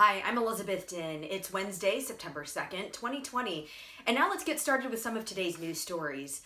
Hi, I'm Elizabeth Din. It's Wednesday, September 2nd, 2020. And now let's get started with some of today's news stories.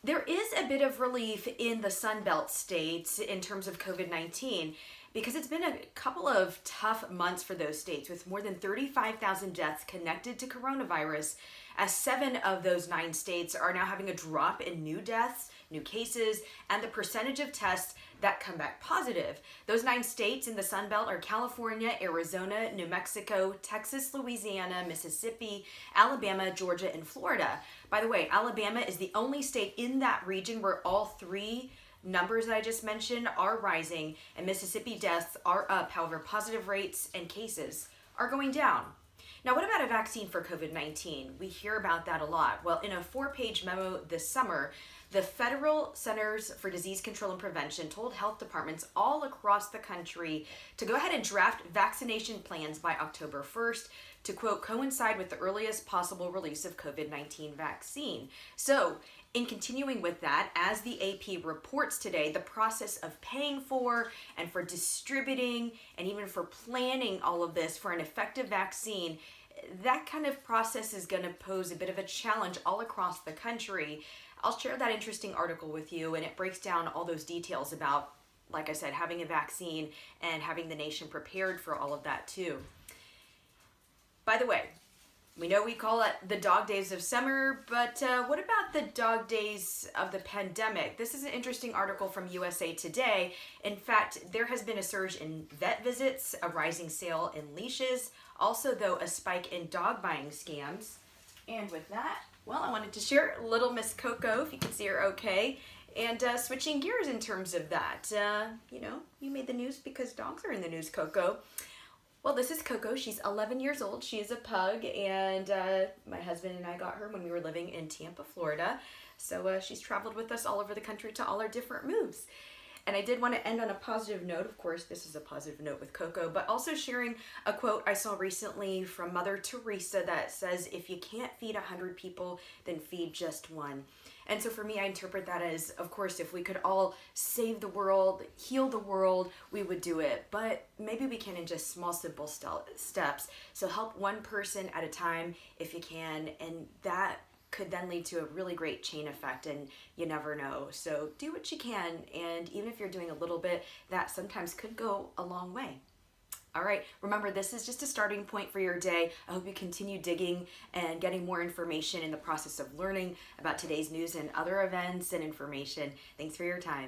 There is a bit of relief in the Sun Belt states in terms of COVID-19 because it's been a couple of tough months for those states with more than 35,000 deaths connected to coronavirus, as 7 of those 9 states are now having a drop in new deaths, new cases, and the percentage of tests that come back positive. Those 9 states in the Sun Belt are California, Arizona, New Mexico, Texas, Louisiana, Mississippi, Alabama, Georgia, and Florida. By the way, Alabama is the only state in that region where all 3 numbers that I just mentioned are rising, and Mississippi deaths are up. However, positive rates and cases are going down. Now, what about a vaccine for COVID-19? We hear about that a lot. Well, in a 4-page memo this summer, the Federal Centers for Disease Control and Prevention told health departments all across the country to go ahead and draft vaccination plans by October 1st to, quote, coincide with the earliest possible release of COVID-19 vaccine. So, in continuing with that, as the AP reports today, the process of paying for and for distributing and even for planning all of this for an effective vaccine, that kind of process is going to pose a bit of a challenge all across the country. I'll share that interesting article with you, and it breaks down all those details about, like I said, having a vaccine and having the nation prepared for all of that too. By the way, we know we call it the dog days of summer, but what about the dog days of the pandemic? This is an interesting article from USA Today. In fact, there has been a surge in vet visits, a rising sale in leashes, also, though, a spike in dog buying scams. And with that, well, I wanted to share little Miss Coco, if you can see her okay, and switching gears in terms of that. You made the news because dogs are in the news, Coco. Well, this is Coco. She's 11 years old. She is a pug, and my husband and I got her when we were living in Tampa, Florida. So she's traveled with us all over the country to all our different moves. And I did want to end on a positive note. Of course, this is a positive note with Coco, but also sharing a quote I saw recently from Mother Teresa that says, if you can't feed 100 people, then feed just one. And so for me, I interpret that as, of course, if we could all save the world, heal the world, we would do it. But maybe we can in just small, simple steps. So help one person at a time if you can, and that could then lead to a really great chain effect, and you never know. So do what you can, and even if you're doing a little bit, that sometimes could go a long way. All right, remember, this is just a starting point for your day. I hope you continue digging and getting more information in the process of learning about today's news and other events and information. Thanks for your time.